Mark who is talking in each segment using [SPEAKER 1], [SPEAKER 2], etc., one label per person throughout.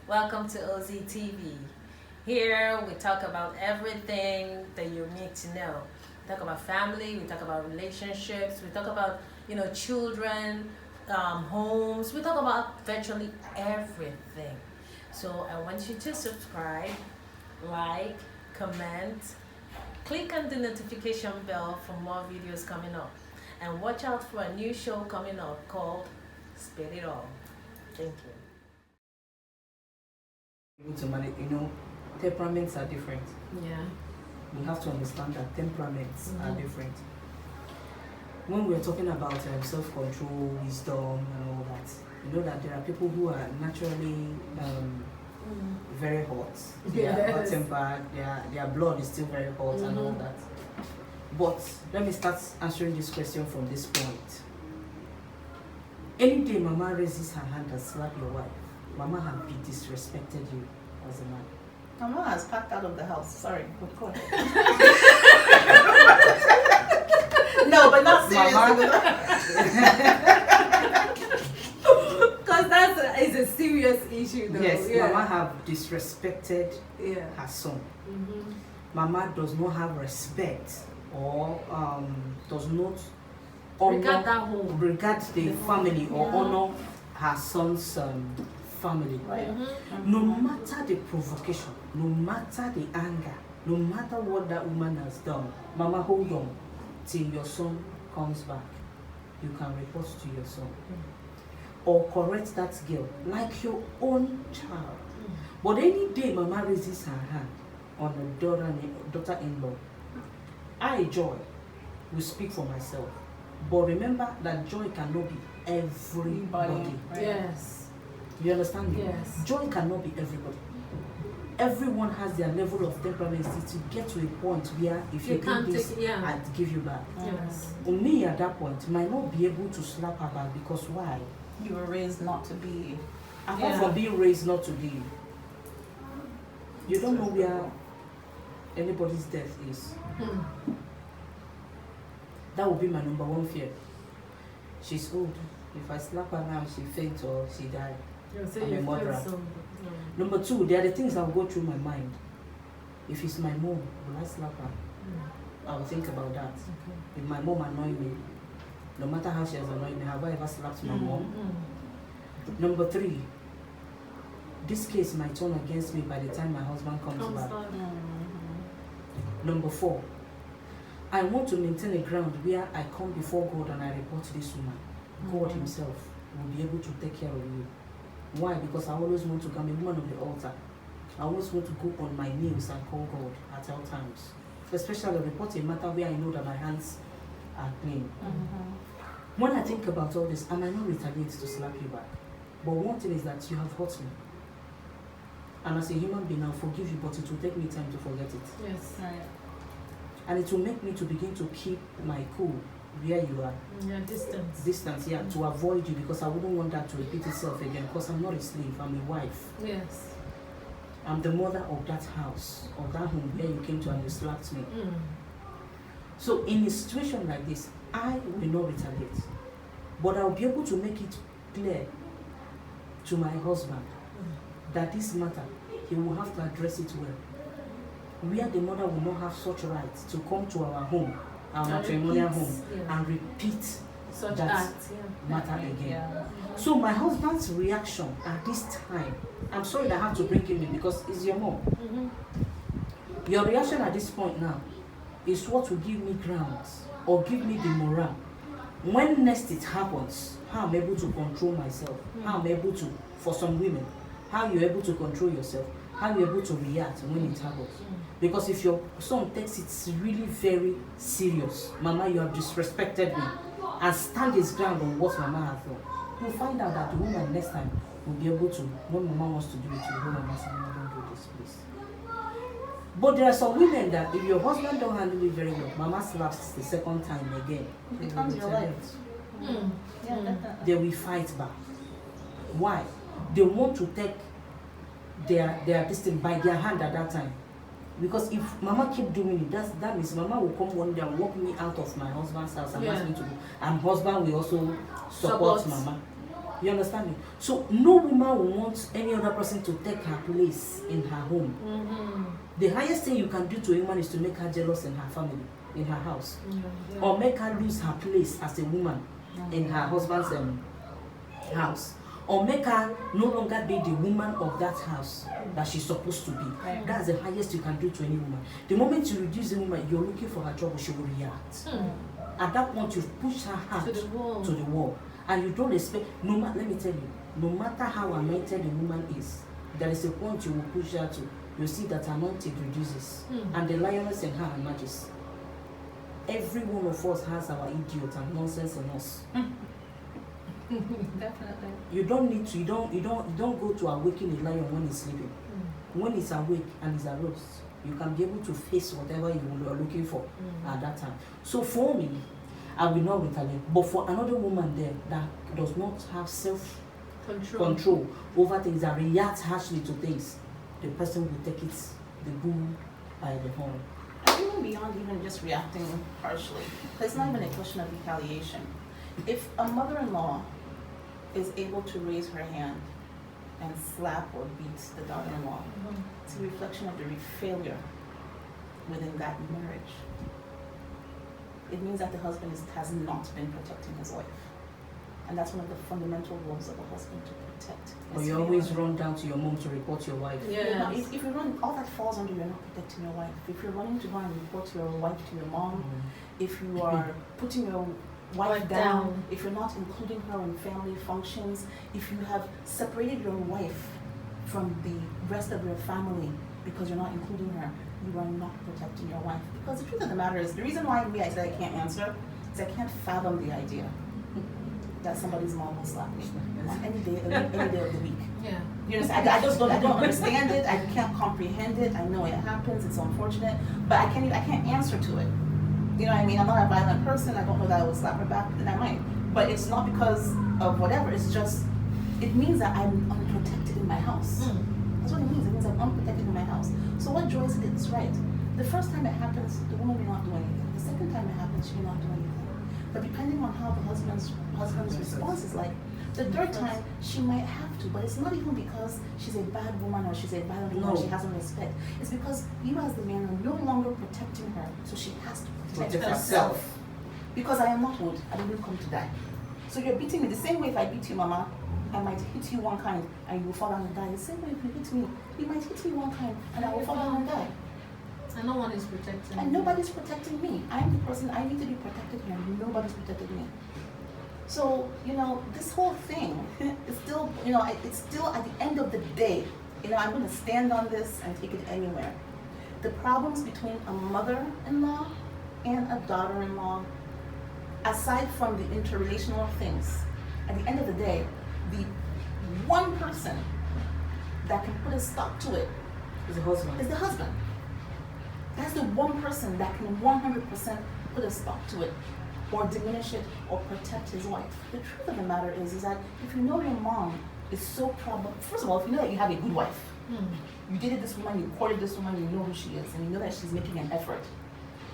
[SPEAKER 1] Welcome to OZ TV. Here we talk about everything that you need to know. We talk about family, we talk about relationships, we talk about children, homes. We talk about virtually everything. So I want you to subscribe, like, comment, click on the notification bell for more videos coming up. And watch out for a new show coming up called Spit It All. Thank you.
[SPEAKER 2] To manage, temperaments are different.
[SPEAKER 1] Yeah.
[SPEAKER 2] We have to understand that temperaments are different. When we're talking about self-control, wisdom, and all that, you know that there are people who are naturally very hot. They are hot-tempered. Their blood is still very hot and all that. But let me start answering this question from this point. Any day Mama raises her hand and slap your wife, Mama has disrespected you as a man.
[SPEAKER 3] Mama has packed out of the house. Sorry, go ahead. No, but not seriously.
[SPEAKER 1] Because that is a serious issue, though.
[SPEAKER 2] Yes, Mama have disrespected her son. Mama does not have respect or does not regard the family or honor her son's family. No matter the provocation, no matter the anger, no matter what that woman has done, Mama, hold on till your son comes back. You can report to your son or correct that girl like your own child. But any day Mama raises her hand on a daughter-in-law, I, Joy, will speak for myself. But remember that joy cannot be everybody.
[SPEAKER 3] Right?
[SPEAKER 1] Yes.
[SPEAKER 2] You understand me?
[SPEAKER 1] Yes.
[SPEAKER 2] Joy cannot be everybody. Everyone has their level of temperament to get to a point where if you do this, I'd give you back.
[SPEAKER 1] Yes.
[SPEAKER 2] Me at that point might not be able to slap her back because why?
[SPEAKER 3] You were raised not to be.
[SPEAKER 2] Apart from being raised not to be, you don't know where anybody's death is. That would be my number one fear. She's old. If I slap her now, she faints or she dies. I'm a murderer. Number two, there are the things that will go through my mind. If it's my mom, will I slap her? I will think about that. If my mom annoys me, no matter how she has annoyed me, have I ever slapped my mom? Number three, this case might turn against me by the time my husband comes back. Number four, I want to maintain a ground where I come before God and I report to this woman. God himself will be able to take care of you. Why? Because I always want to come a woman of the altar. I always want to go on my knees and call God at all times. Especially report a matter where I know that my hands are clean. When I think about all this, I might not retaliate to slap you back. But one thing is that you have hurt me. And as a human being, I'll forgive you, but it will take me time to forget it.
[SPEAKER 1] Yes.
[SPEAKER 3] Right.
[SPEAKER 2] And it will make me to begin to keep my cool where you are.
[SPEAKER 1] Yeah, distance.
[SPEAKER 2] Distance, to avoid you, because I wouldn't want that to repeat itself again, because I'm not a slave, I'm a wife.
[SPEAKER 1] Yes.
[SPEAKER 2] I'm the mother of that house, of that home where you came to and you slapped me. So in a situation like this, I will not retaliate. But I'll be able to make it clear to my husband that this matter, he will have to address it well. Where the mother will not have such rights to come to our home, our matrimonial home, and repeat
[SPEAKER 1] Such
[SPEAKER 2] that
[SPEAKER 1] acts,
[SPEAKER 2] matter again. So my husband's reaction at this time, I'm sorry that I have to bring him in because it's your mom. Your reaction at this point now is what will give me grounds or give me the morale. When next it happens, how I'm able to control myself, how I'm able to, for some women, how you're able to control yourself, how you're able to react when it happens. Because if your son takes it really very serious, Mama, you have disrespected me, and stand his ground on what Mama has done, you'll find out that the woman next time will be able to, when Mama wants to do it, you'll go and say, Mama, don't do this, please. But there are some women that if your husband don't handle it very well, Mama slaps the second time again.
[SPEAKER 3] It becomes your life.
[SPEAKER 2] They will fight back. Why? They want to take their distance by their hand at that time. Because if Mama keep doing it, that means Mama will come one day and walk me out of my husband's house and ask me to go. And husband will also support Mama. You understand me? So no woman will want any other person to take her place in her home. The highest thing you can do to a woman is to make her jealous in her family, in her house, or make her lose her place as a woman in her husband's house, or make her no longer be the woman of that house that she's supposed to be.
[SPEAKER 3] Right.
[SPEAKER 2] That's the highest you can do to any woman. The moment you reduce a woman, you're looking for her trouble, she will react. At that point, you've pushed her out
[SPEAKER 1] To the wall.
[SPEAKER 2] to the wall. And you don't expect, no matter, let me tell you, no matter how anointed a woman is, there is a point you will push her to. You see that anointing reduces, and the lioness in her emerges. Every one of us has our idiot and nonsense in us.
[SPEAKER 3] Definitely.
[SPEAKER 2] You don't need to. You don't go to awaken a lion when he's sleeping. When he's awake and he's aroused, you can be able to face whatever you are looking for at that time. So for me, I will not retaliate. But for another woman there that does not have self-control over things, that reacts harshly to things, the person will take it, the bull by the horn.
[SPEAKER 3] And even beyond even just reacting harshly, it's not even a question of retaliation. If a mother-in-law is able to raise her hand and slap or beat the daughter-in-law, it's a reflection of the failure within that marriage. It means that the husband has not been protecting his wife. And that's one of the fundamental roles of a husband, to protect
[SPEAKER 2] Or
[SPEAKER 3] his
[SPEAKER 2] you always
[SPEAKER 3] family.
[SPEAKER 2] run down to your mom to report your wife.
[SPEAKER 1] Yeah.
[SPEAKER 3] If you run, all that falls under you're not protecting your wife. If you're running to go and report your wife to your mom, if you are putting your wife down, if you're not including her in family functions, if you have separated your wife from the rest of your family because you're not including her, you are not protecting your wife. Because the truth of the matter is, the reason why I said I can't answer is I can't fathom the idea that somebody's mom will slap me on any day of the week.
[SPEAKER 1] Yeah.
[SPEAKER 3] You understand? I don't understand it. I can't comprehend it. I know it happens. It's unfortunate, but I can't answer to it. You know what I mean? I'm not a violent person. I don't know that I would slap her back, and I might. But it's not because of whatever. It's just, it means that I'm unprotected in my house. That's what it means. It means I'm unprotected in my house. So what Joyce did is right. The first time it happens, the woman may not do anything. The second time it happens, she may not do anything. But depending on how the husband's response is like, the third time she might have to, but it's not even because she's a bad woman or she's a violent woman, she hasn't respect. It's because you as the man are no longer protecting her, so she has to protect herself. Because I am not old, I didn't come to die. So you're beating me the same way. If I beat you, mama, I might hit you one kind and you will fall down and die. The same way if you hit me, you might hit me one kind and I will fall down and die.
[SPEAKER 1] And no one is protecting
[SPEAKER 3] And nobody's protecting me. I'm the person, I need to be protected here, and nobody's protected me. So, this whole thing is still, it's still at the end of the day, I'm going to stand on this and take it anywhere. The problems between a mother-in-law and a daughter-in-law, aside from the interrelational things, at the end of the day, the one person that can put a stop to it
[SPEAKER 2] Is the husband.
[SPEAKER 3] is the husband. That's the one person that can 100% put a stop to it, or diminish it, or protect his wife. The truth of the matter is that if you know your mom is so first of all, if you know that you have a good wife, you dated this woman, you courted this woman, you know who she is, and you know that she's making an effort,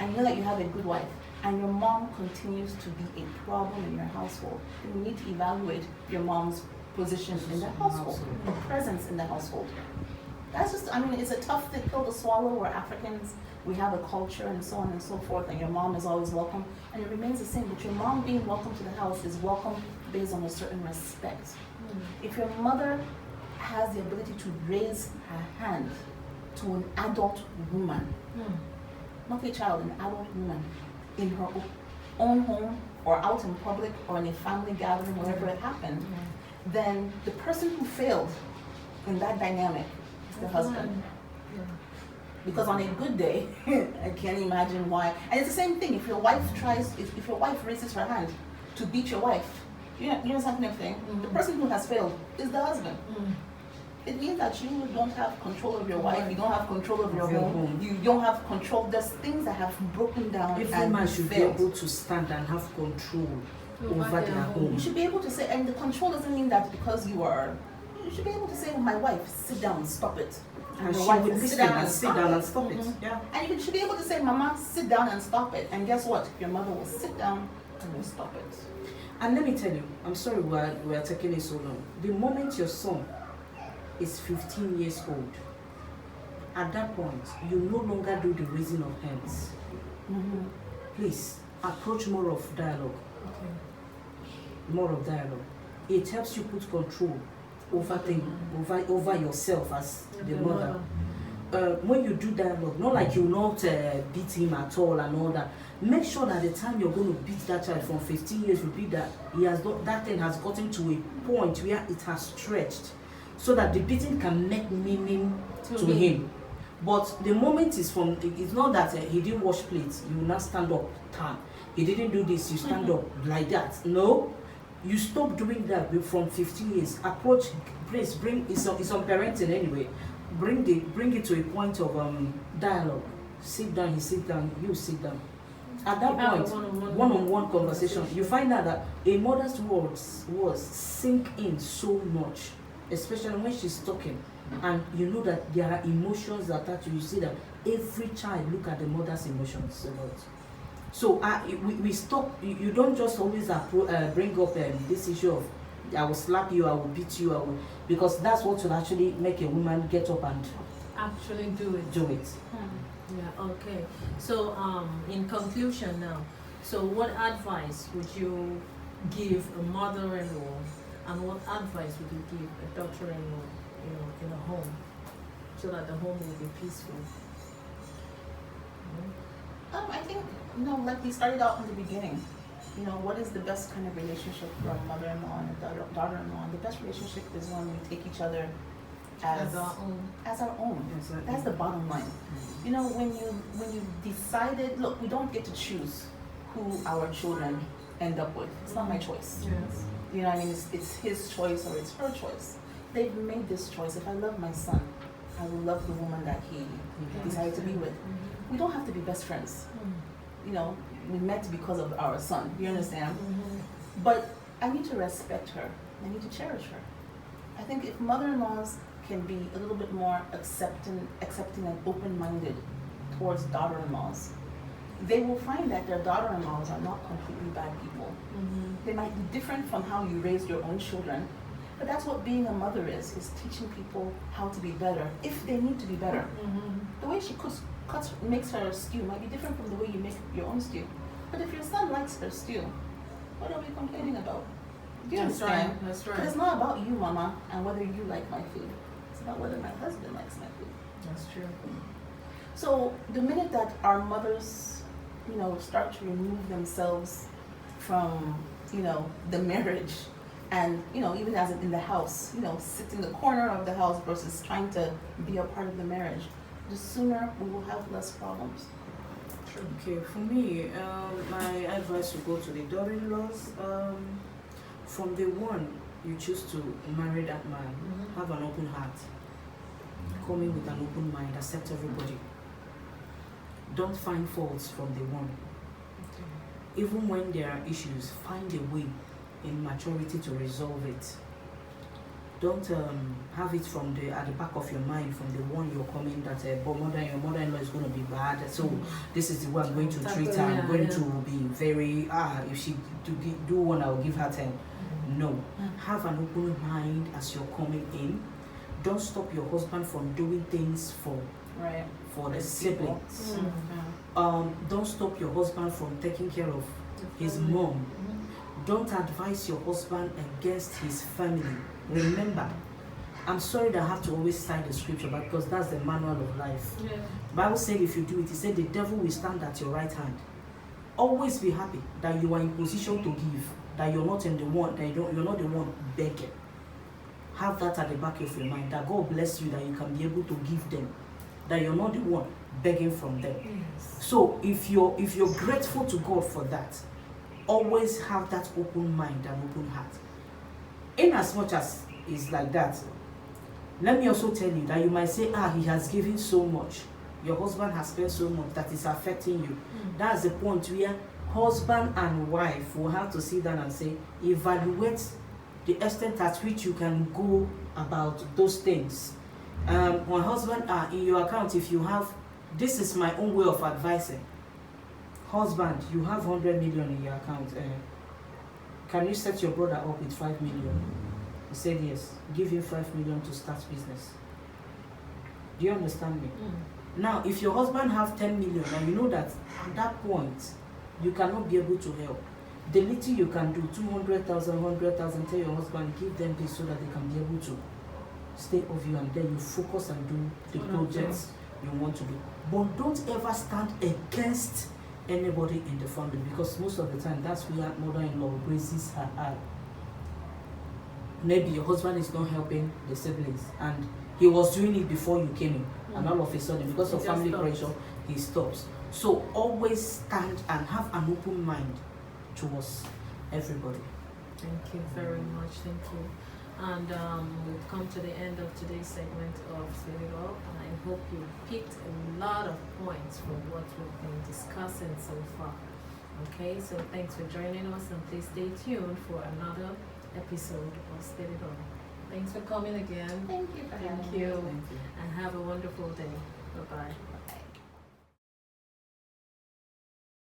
[SPEAKER 3] and you know that you have a good wife, and your mom continues to be a problem in your household, then you need to evaluate your mom's position in the household, her presence in the household. That's just, it's a tough pill to swallow. We're Africans, we have a culture and so on and so forth, and your mom is always welcome, and it remains the same, but your mom being welcome to the house is welcome based on a certain respect. If your mother has the ability to raise her hand to an adult woman, not a child, an adult woman, in her own home, or out in public, or in a family gathering, wherever it happened, then the person who failed in that dynamic is the husband. Because on a good day, I can't imagine why. And it's the same thing. If your wife if your wife raises her hand to beat your wife, you know something I'm saying? The person who has failed is the husband. It means that you don't have control of your wife, you don't have control of your home, you don't have control. There's things that have broken down.
[SPEAKER 2] Every man should be able to stand and have control over their home.
[SPEAKER 3] You should be able to say, and the control doesn't mean that because you should be able to say, my wife, sit down, stop it.
[SPEAKER 2] And she
[SPEAKER 3] wife
[SPEAKER 2] would
[SPEAKER 3] will
[SPEAKER 2] listen and sit down and stop it. Yeah.
[SPEAKER 3] And you should be able to say, Mama, sit down and stop it. And guess what? Your mother will sit down and will stop it.
[SPEAKER 2] And let me tell you, I'm sorry we're taking it so long. The moment your son is 15 years old, at that point, you no longer do the raising of hands.
[SPEAKER 3] Mm-hmm.
[SPEAKER 2] Please, approach more of dialogue.
[SPEAKER 1] Okay.
[SPEAKER 2] More of dialogue. It helps you put control over over yourself as the mother. When you do dialogue, not like you not beat him at all and all that. Make sure that the time you're going to beat that child from 15 years, you beat that that thing has gotten to a point where it has stretched, so that the beating can make meaning to him. But the moment is from, it's not that he didn't wash plates, you will not stand up, turn. He didn't do this, you stand up like that. No, you stop doing that from 15 years. Approach, please bring, it's on parenting anyway. Bring it to a point of dialogue. Sit down, he sit down, you sit down. At that point, one-on-one conversation, you find out that a mother's words sink in so much, especially when she's talking, and you know that there are emotions attached to you. See that every child look at the mother's emotions a lot. So we stop. You don't just always bring up this issue of I will slap you, I will beat you, because that's what will actually make a woman get up and
[SPEAKER 1] actually do it. Yeah, okay. So in conclusion now, so what advice would you give a mother-in-law, and what advice would you give a daughter-in-law, in a home, so that the home will be peaceful?
[SPEAKER 3] I think, like we started out in the beginning, what is the best kind of relationship for a mother-in-law and a daughter-in-law? And the best relationship is when we take each other as our own.
[SPEAKER 2] Exactly.
[SPEAKER 3] That's the bottom line. When you decided, look, we don't get to choose who our children end up with. It's not my choice.
[SPEAKER 1] Yes.
[SPEAKER 3] You know what I mean? It's his choice or it's her choice. They've made this choice. If I love my son, I will love the woman that he decided to be with. We don't have to be best friends. We met because of our son. You understand? But I need to respect her. I need to cherish her. I think if mother-in-laws can be a little bit more accepting and open-minded towards daughter-in-laws, they will find that their daughter-in-laws are not completely bad people. They might be different from how you raised your own children, but that's what being a mother is teaching people how to be better, if they need to be better. The way she makes her stew might be different from the way you make your own stew. But if your son likes her stew, what are we complaining about? Do you understand?
[SPEAKER 1] That's right.
[SPEAKER 3] But it's not about you, Mama, and whether you like my food. It's about whether my husband likes my food.
[SPEAKER 1] That's true.
[SPEAKER 3] So the minute that our mothers, start to remove themselves from, the marriage, and even as in the house, sit in the corner of the house versus trying to be a part of the marriage, the sooner we will have less problems.
[SPEAKER 2] Okay, for me, my advice would go to the daughter-in-laws. From the one you choose to marry that man, have an open heart. Come in with an open mind, accept everybody. Don't find faults from the one. Even when there are issues, find a way in maturity to resolve it. Don't have it at the back of your mind from the one you're coming that your mother-in-law is going to be bad. So this is the way I'm going to treat her. I'm going to be very if she do one, I'll give her 10. No, have an open mind as you're coming in. Don't stop your husband from doing things for the siblings. Don't stop your husband from taking care of his mom. Don't advise your husband against his family. Remember, I'm sorry that I have to always cite the scripture, but because that's the manual of life.
[SPEAKER 1] Yeah.
[SPEAKER 2] Bible said if you do it, it said the devil will stand at your right hand. Always be happy that you are in position to give, that you're not you're not the one begging. Have that at the back of your mind, that God bless you, that you can be able to give them, that you're not the one begging from them.
[SPEAKER 1] Yes.
[SPEAKER 2] So if you're grateful to God for that, always have that open mind and open heart. In as much as it's like that, let me also tell you that you might say, he has given so much. Your husband has spent so much that is affecting you. That's the point where husband and wife will have to sit down and say, evaluate the extent at which you can go about those things. My husband, in your account, if you have, this is my own way of advising. Husband, you have 100 million in your account. can you set your brother up with 5 million? He said yes. Give him 5 million to start business. Do you understand me? Now, if your husband have 10 million and you know that at that point you cannot be able to help, the little you can do, 200,000, 100,000, tell your husband, give them this so that they can be able to stay off you, and then you focus and do the projects you want to do. But don't ever stand against anybody in the family, because most of the time that's where mother-in-law raises her eye. Maybe your husband is not helping the siblings and he was doing it before you came in, and all of a sudden because of family pressure he stops. So always stand and have an open mind towards everybody.
[SPEAKER 1] Thank you very much. Thank you. And we've come to the end of today's segment of Split It Up, and I hope you picked a lot of points from what we've been discussing so far. Okay, so thanks for joining us, and please stay tuned for another episode of Split It Up. Thanks for coming again.
[SPEAKER 3] Thank you for having me.
[SPEAKER 1] Thank you, and have a wonderful day. Bye-bye.
[SPEAKER 3] Bye.